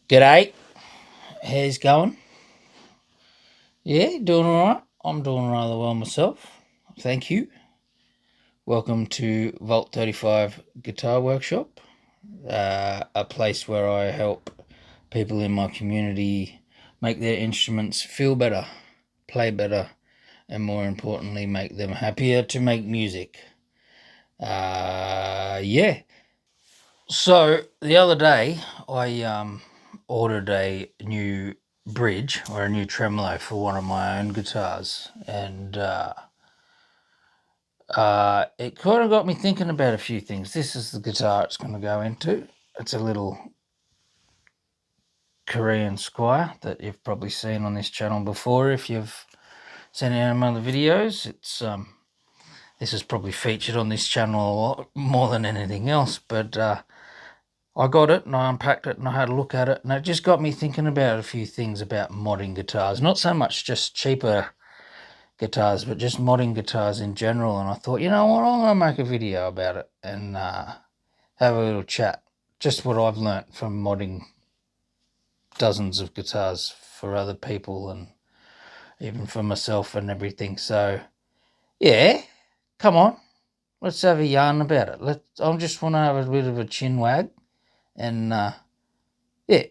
G'day, how's it going? Yeah, doing alright. I'm doing rather well myself. Thank you. Welcome to Vault 35 Guitar Workshop, a place where I help people in my community make their instruments feel better, play better, and more importantly, make them happier to make music. Yeah. So the other day, I ordered a new bridge or a new tremolo for one of my own guitars, and it kind of got me thinking about a few things. This is the guitar it's going to go into. It's a little Korean Squier that you've probably seen on this channel before. If you've seen any of my other videos, it's this is probably featured on this channel a lot more than anything else, but I got it and I unpacked it and I had a look at it, and it just got me thinking about a few things about modding guitars. Not so much just cheaper guitars, but just modding guitars in general. And I thought, you know what, I'm going to make a video about it and have a little chat. Just what I've learnt from modding dozens of guitars for other people and even for myself and everything. So, yeah, come on, let's have a yarn about it. I just want to have a bit of a chin wag and, yeah,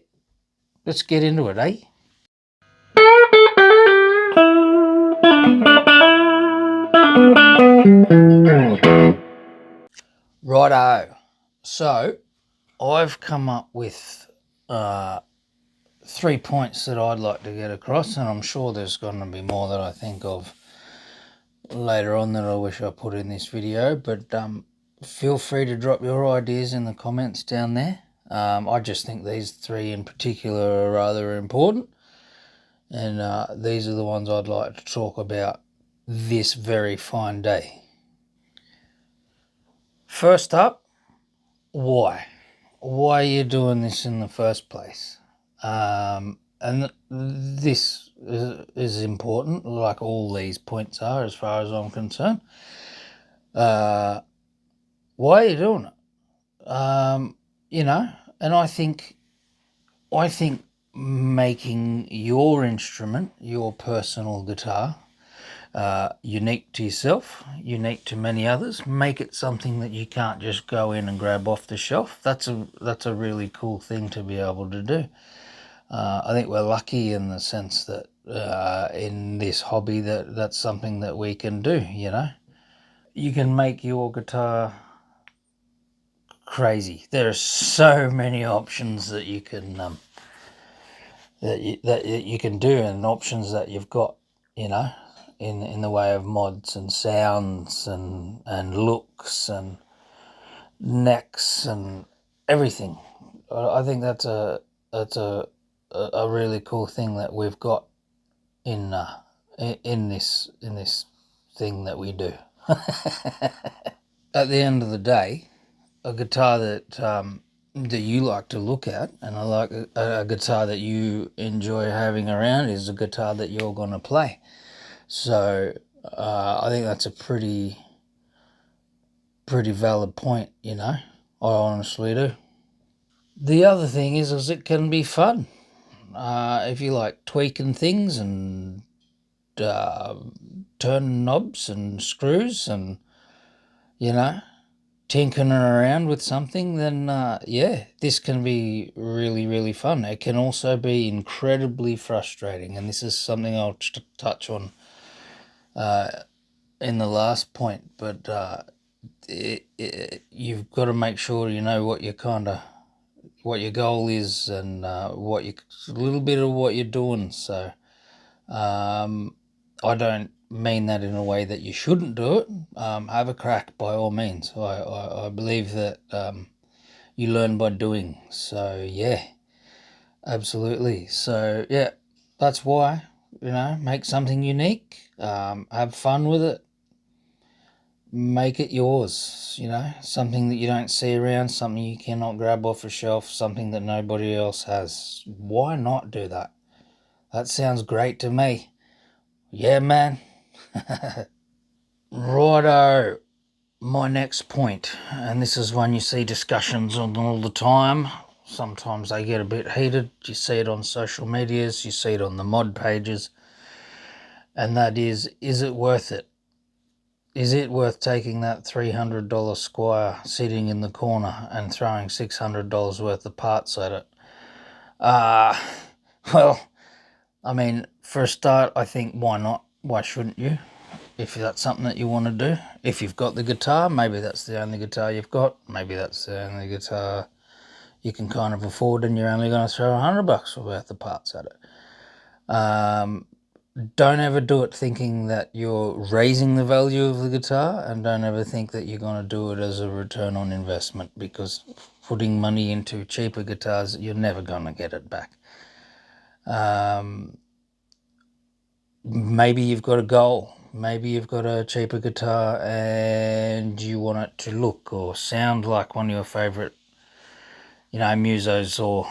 let's get into it, eh? Righto. So, I've come up with 3 points that I'd like to get across, and I'm sure there's going to be more that I think of later on that I wish I put in this video, but feel free to drop your ideas in the comments down there. I just think these 3 in particular are rather important, and these are the ones I'd like to talk about this very fine day. First up, why? Why are you doing this in the first place? And this is important, like all these points are, as far as I'm concerned. Why are you doing it? You know, and I think making your instrument, your personal guitar, unique to yourself, unique to many others, make it something that you can't just go in and grab off the shelf. That's a really cool thing to be able to do. I think we're lucky in the sense that in this hobby that's something that we can do, you know. You can make your guitar crazy. There are so many options that you can that you can do, and options that you've got, you know, in the way of mods and sounds and looks and necks and everything. I think that's a really cool thing that we've got in this thing that we do. At the end of the day, a guitar that you like to look at, and I like a guitar that you enjoy having around, is a guitar that you're going to play. So I think that's a pretty valid point, you know. I honestly do. The other thing is it can be fun. If you like tweaking things and turning knobs and screws and, you know, tinkering around with something, then yeah, this can be really, really fun. It can also be incredibly frustrating, and this is something I'll touch on in the last point, but you've got to make sure you know what your goal is and a little bit of what you're doing. So I don't mean that in a way that you shouldn't do it. Have a crack by all means. I believe that you learn by doing. So yeah, absolutely. So yeah, that's why, you know, make something unique, have fun with it, make it yours, you know, something that you don't see around, something you cannot grab off a shelf, something that nobody else has. Why not do that? That sounds great to me. Yeah, man. Righto, my next point, and this is one you see discussions on all the time, sometimes they get a bit heated. You see it on social medias, you see it on the mod pages, and that is it worth it? Is it worth taking that $300 Squier sitting in the corner and throwing $600 worth of parts at it? Well, I mean, for a start, I think why not? Why shouldn't you? If that's something that you want to do. If you've got the guitar, maybe that's the only guitar you've got. Maybe that's the only guitar you can kind of afford, and you're only going to throw $100 worth of parts at it. Don't ever do it thinking that you're raising the value of the guitar, and don't ever think that you're going to do it as a return on investment, because putting money into cheaper guitars, you're never going to get it back. Maybe you've got a goal. Maybe you've got a cheaper guitar and you want it to look or sound like one of your favourite, musos or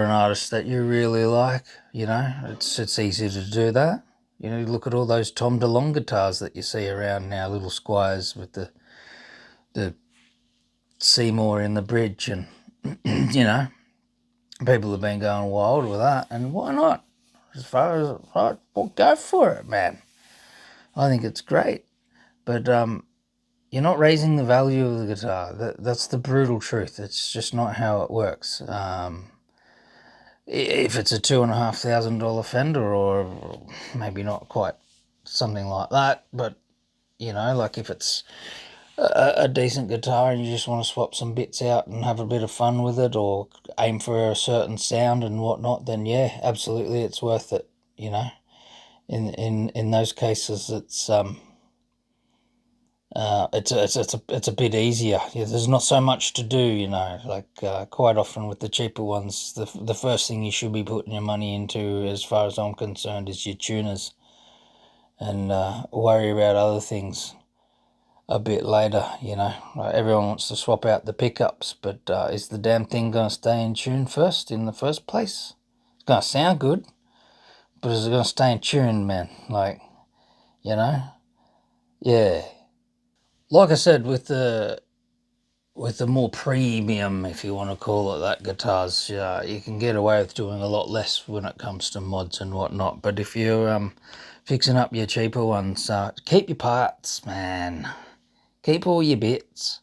an artist that you really like. It's easy to do that. Look at all those Tom DeLonge guitars that you see around now, little Squiers with the Seymour in the bridge, and people have been going wild with that, and why not? As far as well, go for it, man. I think it's great, but you're not raising the value of the guitar. That's the brutal truth. It's just not how it works. If it's a $2,500 Fender, or maybe not quite something like that, but like if it's a decent guitar and you just want to swap some bits out and have a bit of fun with it, or aim for a certain sound and whatnot, then yeah, absolutely, it's worth it. In those cases, it's a bit easier. There's not so much to do, quite often with the cheaper ones, the first thing you should be putting your money into, as far as I'm concerned, is your tuners, and worry about other things a bit later. Like everyone wants to swap out the pickups, but is the damn thing going to stay in tune first in the first place? It's going to sound good, but is it going to stay in tune, man? Yeah. Like I said, with the more premium, if you want to call it that, guitars, you can get away with doing a lot less when it comes to mods and whatnot. But if you're fixing up your cheaper ones, keep your parts, man. Keep all your bits.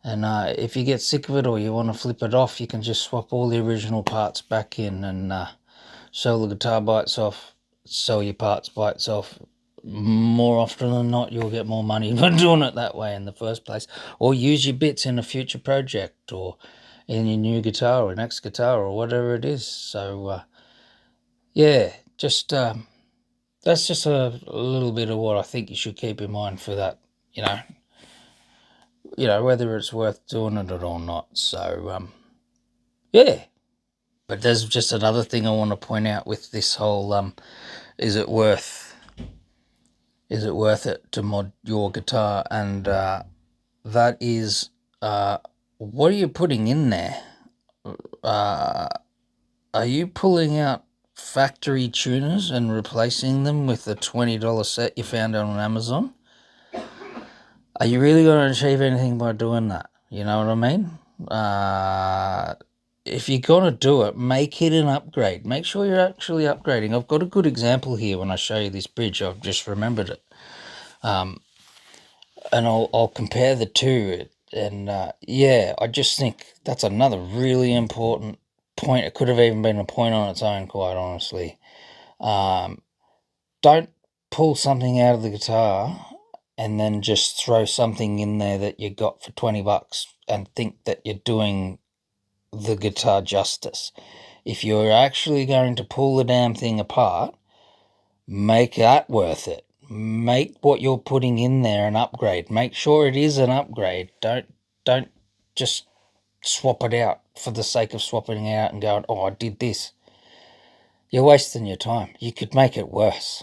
And if you get sick of it or you want to flip it off, you can just swap all the original parts back in and sell the guitar by itself, sell your parts by itself. More often than not, you'll get more money by doing it that way in the first place. Or use your bits in a future project, or in your new guitar or next guitar, or whatever it is. So, yeah, just that's just a little bit of what I think you should keep in mind for that, whether it's worth doing it or not. So, yeah. But there's just another thing I want to point out with this whole, is it worth it to mod your guitar? And that is, what are you putting in there? Are you pulling out factory tuners and replacing them with the $20 set you found on Amazon? Are you really going to achieve anything by doing that? You know what I mean? If you're going to do it, make it an upgrade. Make sure you're actually upgrading. I've got a good example here when I show you this bridge. I've just remembered it. And I'll compare the two. And yeah, I just think that's another really important point. It could have even been a point on its own, quite honestly. Don't pull something out of the guitar and then just throw something in there that you got for $20 and think that you're doing the guitar justice. If you're actually going to pull the damn thing apart, make that worth it. Make what you're putting in there an upgrade. Make sure it is an upgrade. Don't just swap it out for the sake of swapping it out and going, oh, I did this. You're wasting your time. You could make it worse.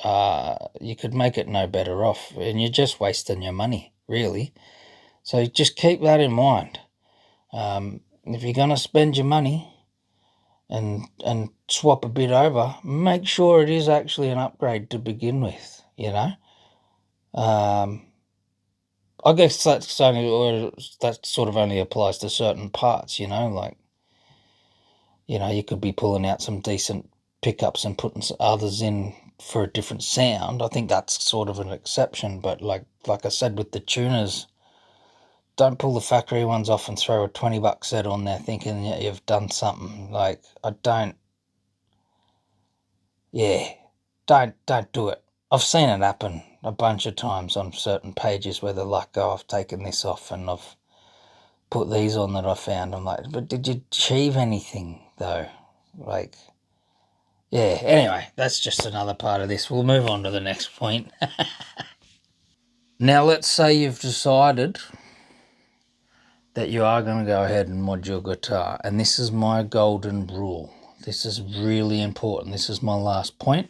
You could make it no better off, and you're just wasting your money, really. So just keep that in mind. If you're going to spend your money and swap a bit over, make sure it is actually an upgrade to begin with, I guess that's only, or that sort of only applies to certain parts, you know, like, you know, you could be pulling out some decent pickups and putting others in for a different sound. I think that's sort of an exception, but like I said with the tuners, don't pull the factory ones off and throw a $20 set on there thinking that you've done something. Like, don't do it. I've seen it happen a bunch of times on certain pages where they're like, oh, I've taken this off and I've put these on that I found. I'm like, but did you achieve anything though? Like, yeah, anyway, that's just another part of this. We'll move on to the next point. Now, let's say you've decided that you are going to go ahead and mod your guitar, and this is my golden rule. This is really important. This is my last point.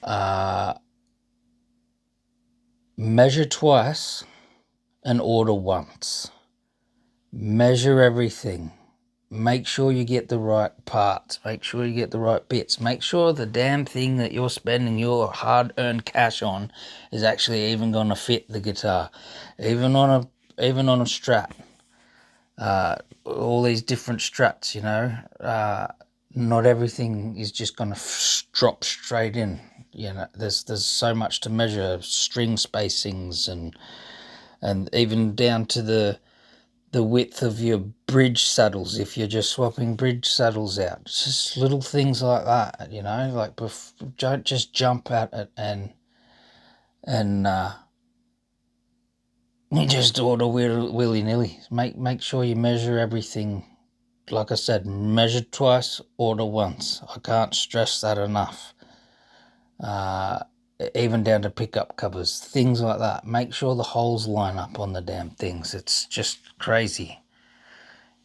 Measure twice and order once. Measure everything. Make sure you get the right parts. Make sure you get the right bits. Make sure the damn thing that you're spending your hard-earned cash on is actually even going to fit the guitar, even on a Strat. All these different Strats, you know. Not everything is just going to drop straight in. You know, there's so much to measure, string spacings and even down to the width of your bridge saddles if you're just swapping bridge saddles out. Just little things like that, you know, like don't just jump at it and you just order willy-nilly. Make sure you measure everything. Like I said, measure twice, order once. I can't stress that enough. Even down to pickup covers, things like that. Make sure the holes line up on the damn things. It's just crazy.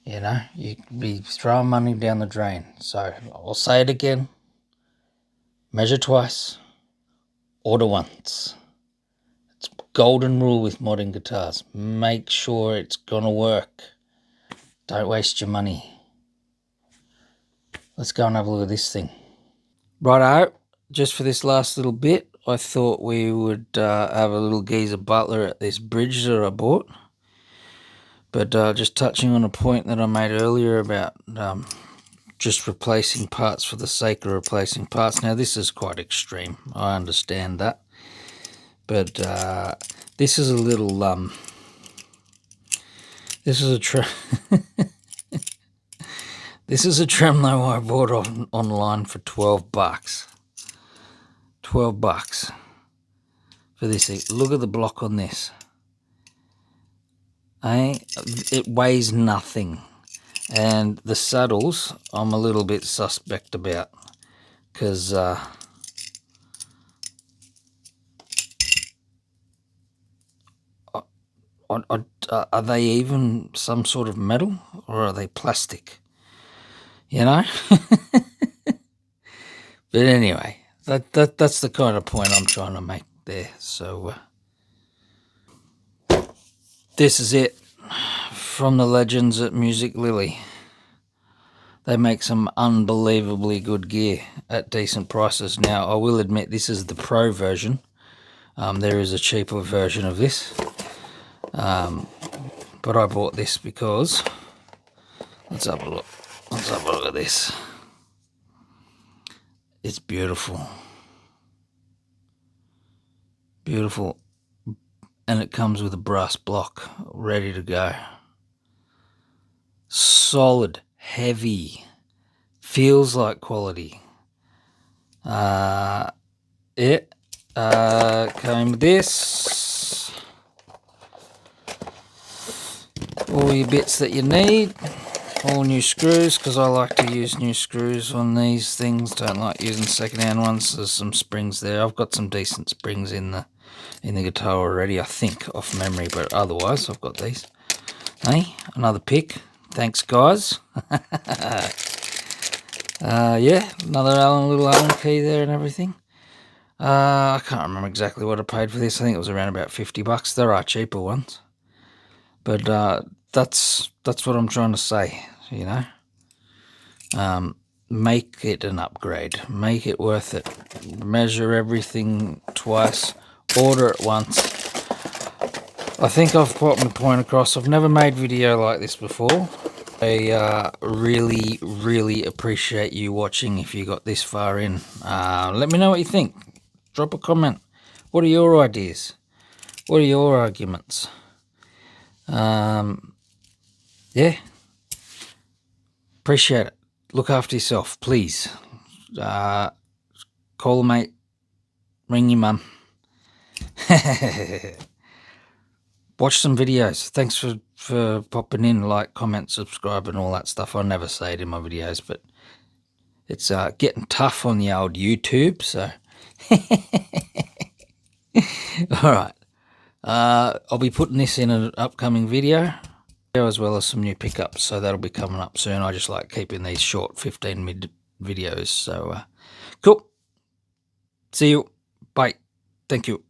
You know, you could be throwing money down the drain. So I'll say it again. Measure twice, order once. It's golden rule with modding guitars. Make sure it's gonna work. Don't waste your money. Let's go and have a look at this thing. Righto, just for this last little bit, I thought we would have a little geezer butler at this bridge that I bought. But just touching on a point that I made earlier about just replacing parts for the sake of replacing parts. Now, this is quite extreme. I understand that. But this is a little... this is a this is a tremolo I bought online for $12. $12 for this. Look at the block on this. It weighs nothing. And the saddles, I'm a little bit suspect about, because are they even some sort of metal, or are they plastic? You know? But anyway, that's the kind of point I'm trying to make there. So this is it from the legends at Music Lily. They make some unbelievably good gear at decent prices. Now, I will admit this is the pro version. There is a cheaper version of this. But I bought this because... Let's have a look. Let's have a look at this. It's beautiful. Beautiful. And it comes with a brass block ready to go. Solid, heavy, feels like quality. Came with this. All your bits that you need. All new screws, because I like to use new screws on these things. Don't like using second-hand ones. There's some springs there. I've got some decent springs in the guitar already, I think, off memory, but otherwise I've got these. Hey, another pick. Thanks, guys. Yeah, another little Allen key there and everything. I can't remember exactly what I paid for this. I think it was around about $50. There are cheaper ones, but that's what I'm trying to say. You know, make it an upgrade. Make it worth it. Measure everything twice. Order it once. I think I've put my point across. I've never made video like this before. I really appreciate you watching if you got this far in. Let me know what you think. Drop a comment. What are your ideas? What are your arguments? Yeah. Appreciate it. Look after yourself, please. Call a mate. Ring your mum. Watch some videos. Thanks for popping in, like, comment, subscribe, and all that stuff. I never say it in my videos, but it's getting tough on the old YouTube, so. All right. I'll be putting this in an upcoming video, as well as some new pickups, so that'll be coming up soon. I just like keeping these short 15-minute videos, so cool. See you. Bye. Thank you.